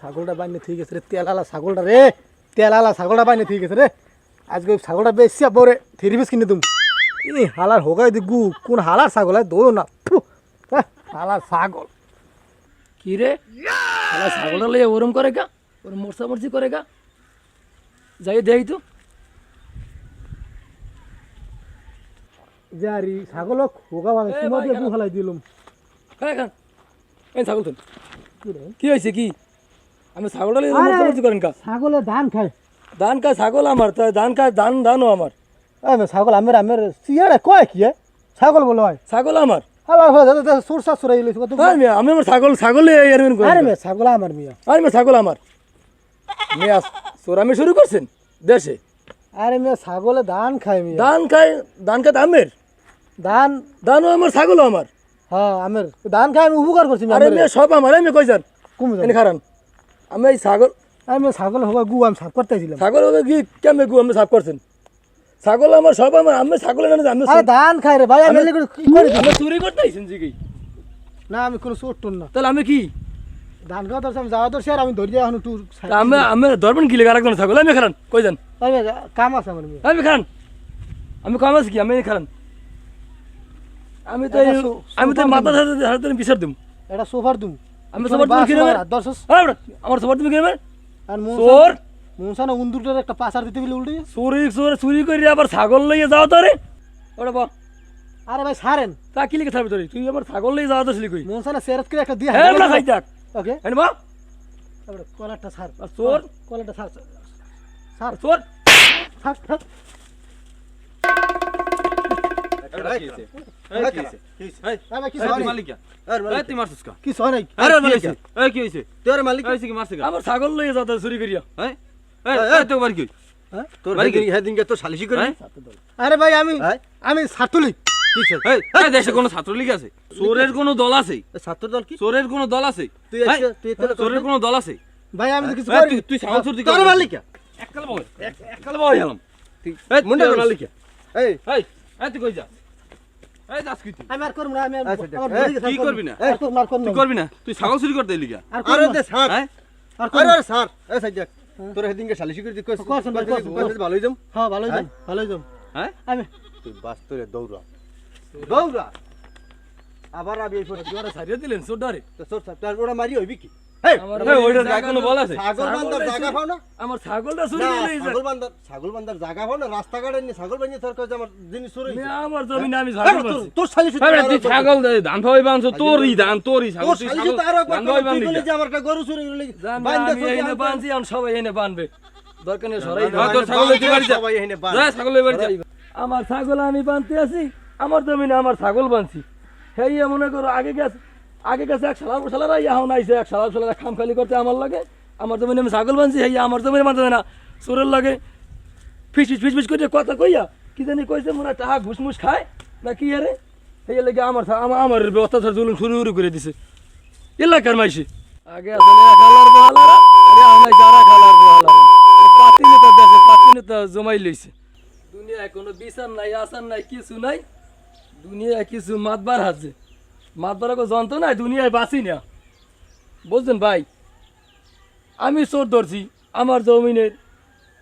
ছাগলটা বাইনে ঠিক আছে রে, তেলালা ছাগলটা রে, তেলালা ছাগলটা বাইনে ঠিক আছে রে। আজকে ওই ছাগলটা বেশি পরে থ্রি পিস কিনে দিম। ই হালার হোগাই দি গু, কোন হালার ছাগল দৌড়ো না, হালার ছাগল। কি রে শালা ছাগলটা লইয়া ওরম করে গা, ওরম মরসি করে গা, যাই দেই তো। যারি ছাগল হোগা ভাঙে সুমা দিয়ে গু হালাই দিলাম। খান খান এই ছাগল তুন কি হয়েছে কি? আমি ছাগলটা লইয়া মরসি করেন কা? ছাগলে ধান খায়। ধান খায় ছাগল আমার, তাই ধান খায়, ধানও আমার। ছাগল আমের আমের সিয়ারে কয় কি ছাগল বলো হয়? ছাগল আমার। সুরসা সুরাই লইছ কত? আমি আমার ছাগল আরে মে ছাগল আমার মিয়া। আরে মে ছাগল আমার মিয়া চোরামি শুরু করছেন দেশে? আরে মে ছাগলে ধান খায় মিয়া। ধান খায় আমের ধানও আমার, ছাগলও আমার। হ্যাঁ আমের ধান খায়, আমি উপকার করছি। আরে মেয়ে সব আমার। আমি কই যান এনে খারান। আমি এই ছাগল, আমি ছাগল হোগা গু আমি সাফ করতেছিলাম। ছাগল হবে কি কেমনে গু আমি সাফ করছেন? ছাগল আমার সব আমার। আমি ছাগল এনে আমি ধান খাই রে ভাই। আমি কি করি? আমি চুরি করতে আইছেন জি কি? না আমি কোনো চোর টোর না। তাহলে আমি কি ধান খাওয়া ধরছি, আমি যাওয়া ধরছি আর আমি ধরিয়ে এখন টুর। আমি ধরবেন কি লেগে আরেকজন ছাগল? আমি খারান কই যান? কাম আছে আমার মিয়া। আমি খারান, আমি কাম আছে কি? আমি খারান। আমি তো মাথা হাতে বিচার দিম। এটা সোফার দুম। আমি সোফার তুমি কিনে দর্শস আমার সোফার তুমি কিনে আর চোর মনসানা উন্দুরটার একটা পাচার দিতে গেলে উল্টে চুরি করে আবার ছাগল লইয়ে যাও তো রে ওটা বা। আরে ভাই সারেন তা কি লিখে থাকবে তোর? তুই আবার ছাগল লইয়ে যাওয়া তো ছিলি কই? মনসানা সেরত করে একটা দিয়ে হ্যাঁ না খাই যাক। ওকে হ্যাঁ বা তারপরে কলারটা সার। আর চোর কলারটা সার সার চোর সার সার। আমার ছাগল লইয়ে যাও তো চুরি করিয়া। আরে ভাই আমি ছাত্রলীগ। দেশে কোনো ছাত্রলীগ আছে? চোরের কোনো দল আছে? ছাত্র দল কি? চোরের কোনো দল আছে? চোরের কোনো দল আছে? ভাই আমি তো কিছু করি। তুই ছাগল চুরি তোর মালিক এককাল বয় গেলাম। মুন্ডা মালিক এই তুই কই যা? এই যাস কি তুই? আমি আর করব না। আমি কি করবি না? তুই করবি না? তুই ছাগল চুরি করতে এলি গা? আরে দে স্যার। হ্যাঁ আরে স্যার এই সাইজাক তোর হেদিনকে সালিশি করে দিক কইছ ভালোই যাম। হ্যাঁ ভালোই যাম। হ্যাঁ আমি তুই বাস্তরে দৌড়া আবার আমি এই পরে জোরে ছাড়িয়ে দিলেন চোরডারে। তো সর তার ওটা মারি হইবি কি? আমার ওইটার গায়ে কোনো বল আছে? ছাগল বান্দার জায়গা পাও না? আমার ছাগলটা চুরি না, করে নিয়ে যায়। ছাগল বান্দার জায়গা পাও না? রাস্তাঘাটে নিয়ে ছাগল বানিয়ে তোর কাছে আমার জিনিস চুরি হইছে। আমার জমি না, আমি ছাগল পাচ্ছি। তোর সালিশি তুই ছাগল ধান খাওয়াই বানছো, তোরই ছাগল, তোর তুই সালিশি ছাগল তো আরো ধান খাওয়াই বানলি যে আমার একটা গরু চুরি হইলো আমি এনে বানছি, এখন সবাই এনে বানবে। দরকার নেই সরাই না, তোর ছাগল লইতে বাড়ি যা। সবাই এখানে বান। যা ছাগল লইতে বাড়ি যা। আমার ছাগল আমি বানতে আছি, আমার জমি না, আমার ছাগল বানছি। হেই মনে করো আগে গেছে এক শালারা এখন আইছে, এক শালারা খাম খালি করতে আমার লাগে। আমার জমি আমি ছাগল বানছি, হেই আমার জমি মানতে না, চোরের লাগে ফিস করে কথা কইয়া কি জানি কইছে, মনে হয় টাকা ঘুষমুস খায় না কি আরে। এই লাগে আমার অত্যাচার জুলুম শুরু করে দিছে এলাকার মাইসে। আগে আসলে খালার বহালারা, আরে আমার যারা খালার বহালারা পাতি নেতা জমাই লইছে। দুনিয়ায় কোনো বিচার নাই, আসার নাই, কিছু নাই। দুনিয়ায় কিছু মাতবার আছে, মাতবার যন্ত্র নাই, দুনিয়ায় বাঁচি না। বুঝছেন ভাই? আমি চোর ধরছি, আমার জমিনের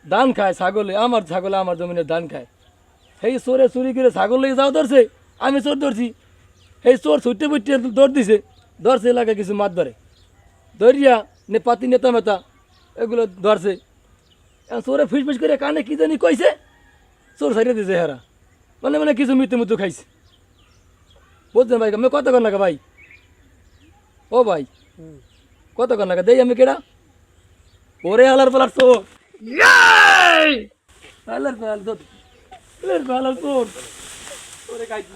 ধান খায় ছাগলে, আমার জমিনের ধান খায়। সেই চোরে চুরি করে ছাগল লেগে যাও ধরছে, আমি চোর ধরছি। সেই চোর ছুটে বুটে দৌড় দিছে, ধরছে এলাকায় কিছু মাত ধরে ধরিয়া পাতি নেতা মেতা এগুলো ধরছে। চোরে ফিস করে কানে কি জানি কইছে, চোর ছাড়িয়ে দিছে হেরা, মানে কিছু মৃত্যু খাইছে। বুঝছেন ভাই? আমি কত কর নাকা ভাই? ও ভাই কত কর নাকা দেই আমি কেডা? ওরে আলার পালার চোর, আলার পালার চোর, ওরে খাইছি।